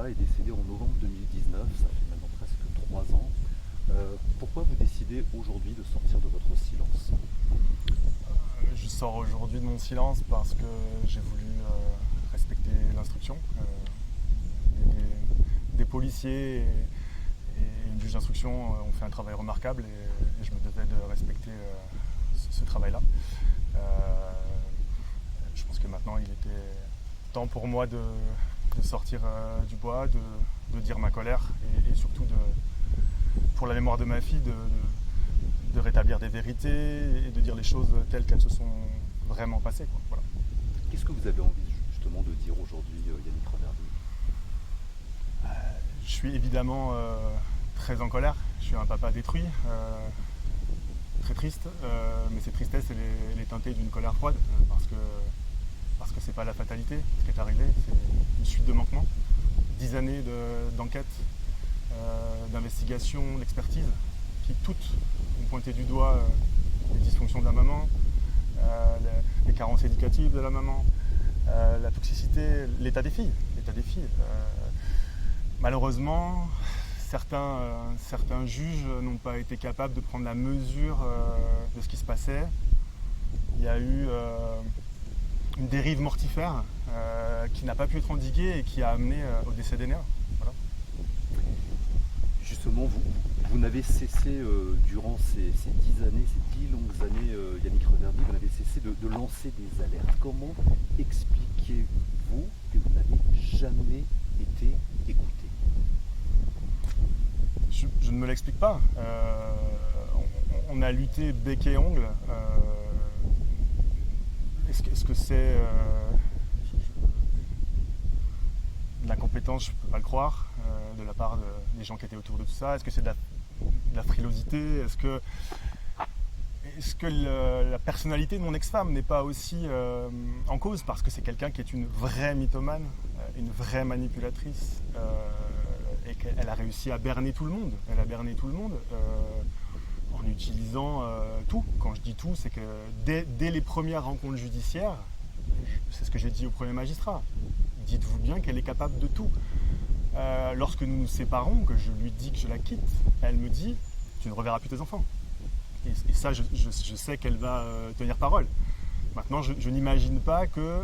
Léa est décédée en novembre 2019, ça fait maintenant presque 3 ans. Pourquoi vous décidez aujourd'hui de sortir de votre silence? Je sors aujourd'hui de mon silence parce que j'ai voulu respecter l'instruction. Des policiers et une juge d'instruction ont fait un travail remarquable et je me devais de respecter ce travail-là. Je pense que maintenant il était temps pour moi de sortir du bois, de dire ma colère et surtout pour la mémoire de ma fille de rétablir des vérités et de dire les choses telles qu'elles se sont vraiment passées, quoi. Voilà. Qu'est-ce que vous avez envie justement de dire aujourd'hui, Yannick Reverdy? Je suis évidemment très en colère. Je suis un papa détruit, très triste, mais cette tristesse elle est teintée d'une colère froide parce que c'est pas la fatalité ce qui est arrivé, c'est une suite de manquements, 10 années d'enquête, d'investigation, d'expertise qui toutes ont pointé du doigt les dysfonctions de la maman, les carences éducatives de la maman, la toxicité, l'état des filles. Malheureusement, certains juges n'ont pas été capables de prendre la mesure de ce qui se passait. Il y a eu une dérive mortifère qui n'a pas pu être endiguée et qui a amené au décès d'Enea. Voilà. Justement, vous n'avez cessé durant ces 10 années, ces 10 longues années, Yannick Reverdy, vous n'avez cessé de lancer des alertes. Comment expliquez-vous que vous n'avez jamais été écouté? Je ne me l'explique pas. On a lutté bec et ongle. Est-ce que c'est de l'incompétence? Je ne peux pas le croire, de la part des gens qui étaient autour de tout ça. Est-ce que c'est de la frilosité? Est-ce que la personnalité de mon ex-femme n'est pas aussi en cause? Parce que c'est quelqu'un qui est une vraie mythomane, une vraie manipulatrice, et qu'elle a réussi à berner tout le monde. Elle a berné tout le monde en utilisant tout. Quand je dis tout, c'est que dès les premières rencontres judiciaires, c'est ce que j'ai dit au premier magistrat, dites-vous bien qu'elle est capable de tout. Lorsque nous nous séparons, que je lui dis que je la quitte, elle me dit « tu ne reverras plus tes enfants ». Et ça, je sais qu'elle va tenir parole. Maintenant, je n'imagine pas que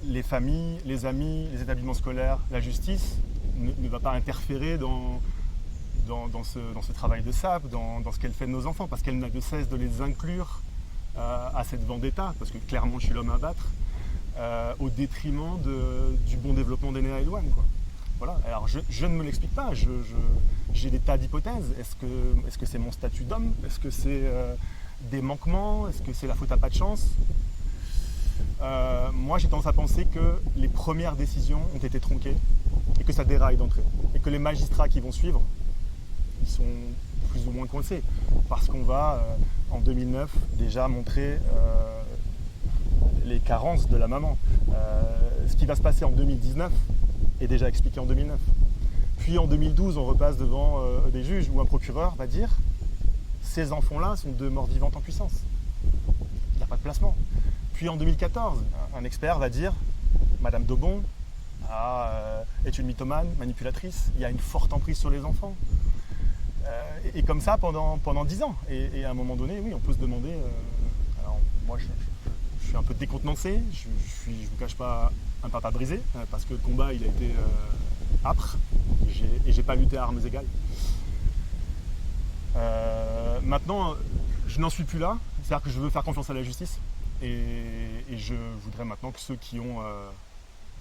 les familles, les amis, les établissements scolaires, la justice ne va pas interférer dans ce travail de SAP, dans ce qu'elle fait de nos enfants, parce qu'elle n'a de cesse de les inclure à cette vendetta, parce que clairement je suis l'homme à battre, au détriment du bon développement d'Enea et Louane, quoi. Voilà. Alors je ne me l'explique pas, j'ai des tas d'hypothèses. Est-ce que c'est mon statut d'homme? Est-ce que c'est des manquements? Est-ce que c'est la faute à pas de chance? Moi j'ai tendance à penser que les premières décisions ont été tronquées et que ça déraille d'entrée. Et que les magistrats qui vont suivre, ils sont plus ou moins coincés. Parce qu'on va, en 2009, déjà montrer les carences de la maman. Ce qui va se passer en 2019 est déjà expliqué en 2009. Puis en 2012, on repasse devant des juges où un procureur va dire « ces enfants-là sont deux morts vivantes en puissance. Il n'y a pas de placement ». Puis en 2014, un expert va dire « Madame Daubon est une mythomane, manipulatrice, il y a une forte emprise sur les enfants ». Et comme ça pendant 10 ans. Et à un moment donné, oui, on peut se demander... alors moi, je suis un peu décontenancé, je ne vous cache pas un papa brisé, parce que le combat, il a été âpre, et j'ai pas lutté à armes égales. Maintenant, je n'en suis plus là, c'est-à-dire que je veux faire confiance à la justice, et je voudrais maintenant que ceux qui ont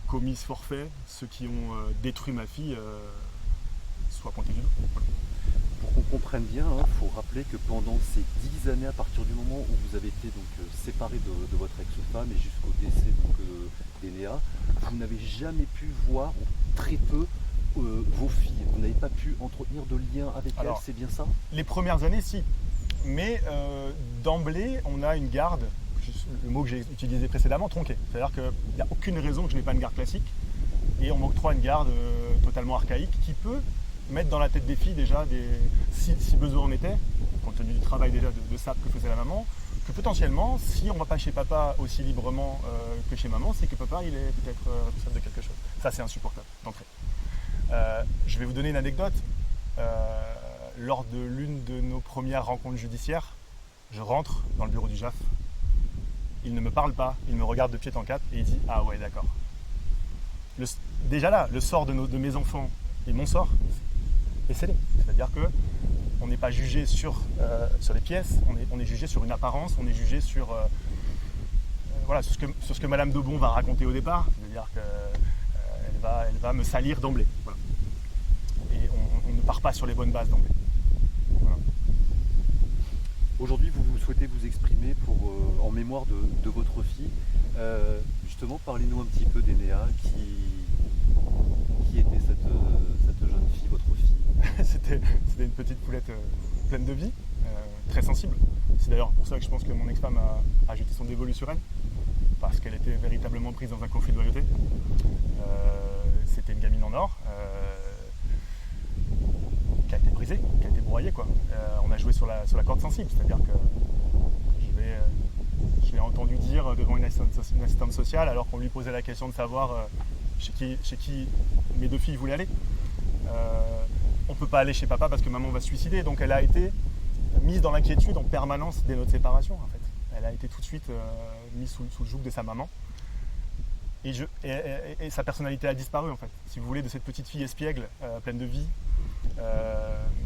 commis ce forfait, ceux qui ont détruit ma fille, soient pointés du doigt. Voilà. Pour qu'on comprenne bien, il faut rappeler que pendant ces 10 années, à partir du moment où vous avez été donc, séparé de votre ex-femme et jusqu'au décès d'Enea, vous n'avez jamais pu voir, ou très peu, vos filles. Vous n'avez pas pu entretenir de lien avec elles, c'est bien ça? Les premières années, si. Mais d'emblée, on a une garde, le mot que j'ai utilisé précédemment, tronquée. C'est-à-dire qu'il n'y a aucune raison que je n'ai pas une garde classique. Et on m'octroie une garde totalement archaïque qui peut mettre dans la tête des filles déjà, si besoin en était, compte tenu du travail déjà de SAP que faisait la maman, que potentiellement, si on ne va pas chez papa aussi librement que chez maman, c'est que papa il est peut-être responsable de quelque chose. Ça c'est insupportable d'entrée. Je vais vous donner une anecdote. Lors de l'une de nos premières rencontres judiciaires, je rentre dans le bureau du JAF. Il ne me parle pas, il me regarde de pied en cap et il dit « Ah ouais, d'accord ». Déjà là, le sort de mes enfants et mon sort est scellé. C'est-à-dire qu'on n'est pas jugé sur les pièces, on est jugé sur une apparence, on est jugé sur, sur ce que Madame Daubon va raconter au départ. C'est-à-dire qu'elle va me salir d'emblée. Voilà. Et on ne part pas sur les bonnes bases d'emblée. Voilà. Aujourd'hui, vous souhaitez vous exprimer en mémoire de votre fille. Justement, parlez-nous un petit peu d'Enea. Qui était cette jeune fille, votre fille? C'était une petite poulette pleine de vie, très sensible. C'est d'ailleurs pour ça que je pense que mon ex-femme a jeté son dévolu sur elle, parce qu'elle était véritablement prise dans un conflit de loyauté. C'était une gamine en or, qui a été brisée, qui a été broyée, quoi. On a joué sur la corde sensible, c'est-à-dire que je l'ai entendu dire devant une assistante sociale, alors qu'on lui posait la question de savoir chez qui mes deux filles voulaient aller. On ne peut pas aller chez papa parce que maman va se suicider. Donc elle a été mise dans l'inquiétude en permanence dès notre séparation, en fait. Elle a été tout de suite mise sous le joug de sa maman. Et sa personnalité a disparu, en fait. Si vous voulez, de cette petite fille espiègle, pleine de vie,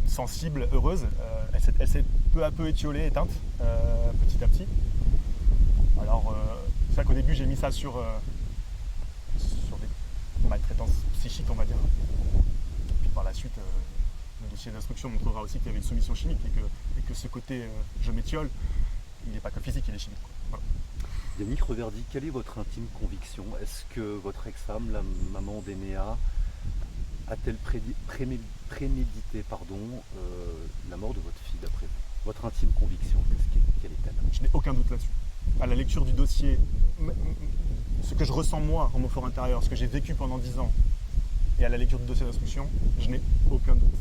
sensible, heureuse, elle s'est peu à peu étiolée, éteinte, petit à petit. Alors, c'est vrai qu'au début, j'ai mis ça sur des maltraitances psychiques, on va dire. Puis par la suite, le dossier d'instruction montrera aussi qu'il y avait une soumission chimique et que ce côté je m'étiole, il n'est pas que physique, il est chimique. Voilà. Yannick Reverdy, quelle est votre intime conviction? Est-ce que votre ex-femme, la maman d'Enea, a-t-elle prémédité la mort de votre fille d'après vous? Votre intime conviction, quelle est-elle? Je n'ai aucun doute là-dessus. À la lecture du dossier, ce que je ressens moi en mon fort intérieur, ce que j'ai vécu pendant 10 ans, et à la lecture du dossier d'instruction, je n'ai aucun doute.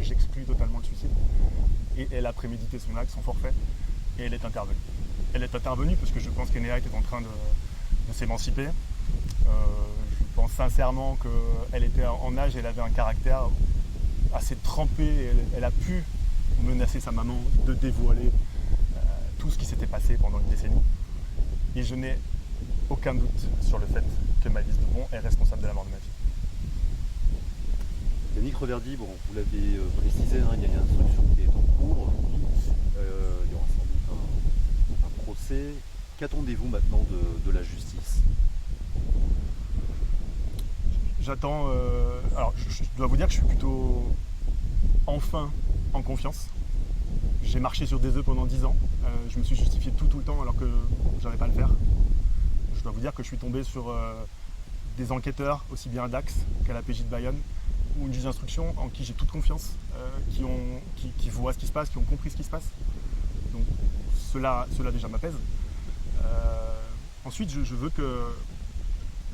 J'exclus totalement le suicide. Et elle a prémédité son acte, son forfait, et elle est intervenue. Elle est intervenue parce que je pense qu'Enea était en train de s'émanciper. Je pense sincèrement qu'elle était en âge et elle avait un caractère assez trempé. Elle a pu menacer sa maman de dévoiler tout ce qui s'était passé pendant une décennie. Et je n'ai aucun doute sur le fait que Maëlys Daubon est responsable de la mort de ma fille. Yannick Reverdy, bon, vous l'avez précisé, il y a une instruction qui est en cours. Il y aura sans doute un procès. Qu'attendez-vous maintenant de la justice? J'attends. Alors, je dois vous dire que je suis plutôt enfin en confiance. J'ai marché sur des œufs pendant 10 ans. Je me suis justifié tout le temps alors que je n'avais pas à le faire. Je dois vous dire que je suis tombé sur des enquêteurs, aussi bien à Dax qu'à la PJ de Bayonne, ou une juge d'instruction en qui j'ai toute confiance, qui voient ce qui se passe, qui ont compris ce qui se passe. Donc cela déjà m'apaise. Ensuite, je veux que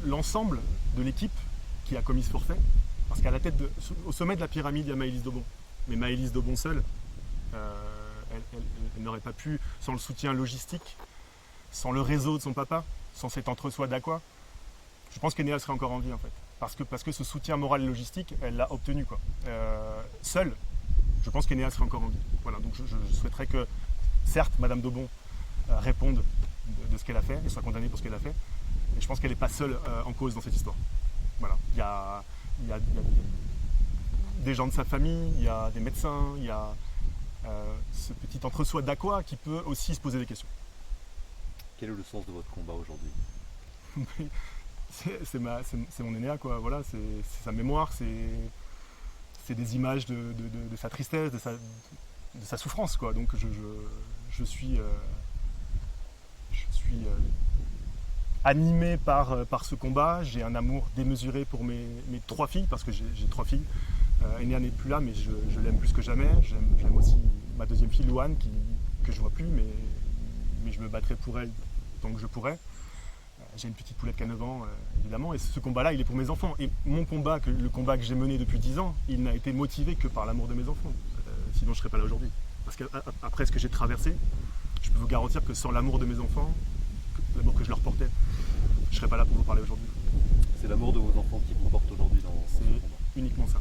l'ensemble de l'équipe qui a commis ce forfait, parce qu'à la tête, au sommet de la pyramide, il y a Maëlys Daubon. Mais Maëlys Daubon seule, elle n'aurait pas pu, sans le soutien logistique, sans le réseau de son papa, sans cet entre-soi d'Aqua, je pense qu'Enea serait encore en vie, en fait. Parce que ce soutien moral et logistique, elle l'a obtenu, quoi. Seule, je pense qu'Enea serait encore en vie. Voilà, donc je souhaiterais que, certes, Madame Daubon réponde de ce qu'elle a fait et soit condamnée pour ce qu'elle a fait, mais je pense qu'elle n'est pas seule en cause dans cette histoire. Voilà. Il y a des gens de sa famille, il y a des médecins, il y a ce petit entre-soi d'Aqua qui peut aussi se poser des questions. Quel est le sens de votre combat aujourd'hui? C'est mon Enea, quoi. Voilà, c'est sa mémoire, c'est des images de sa tristesse, de sa souffrance, quoi. Donc je suis animé par ce combat. J'ai un amour démesuré pour mes 3 filles, parce que j'ai 3 filles. Enea n'est plus là, mais je l'aime plus que jamais. J'aime aussi ma deuxième fille, Louane, que je ne vois plus, mais je me battrai pour elle tant que je pourrai. J'ai une petite poulette qui a 9 ans, évidemment, et ce combat-là, il est pour mes enfants. Et mon combat, le combat que j'ai mené depuis 10 ans, il n'a été motivé que par l'amour de mes enfants. Sinon, je ne serais pas là aujourd'hui. Parce qu'après ce que j'ai traversé, je peux vous garantir que sans l'amour de mes enfants, l'amour que je leur portais, je ne serais pas là pour vous parler aujourd'hui. C'est l'amour de vos enfants qui vous porte aujourd'hui dans ce C'est combat. uniquement ça.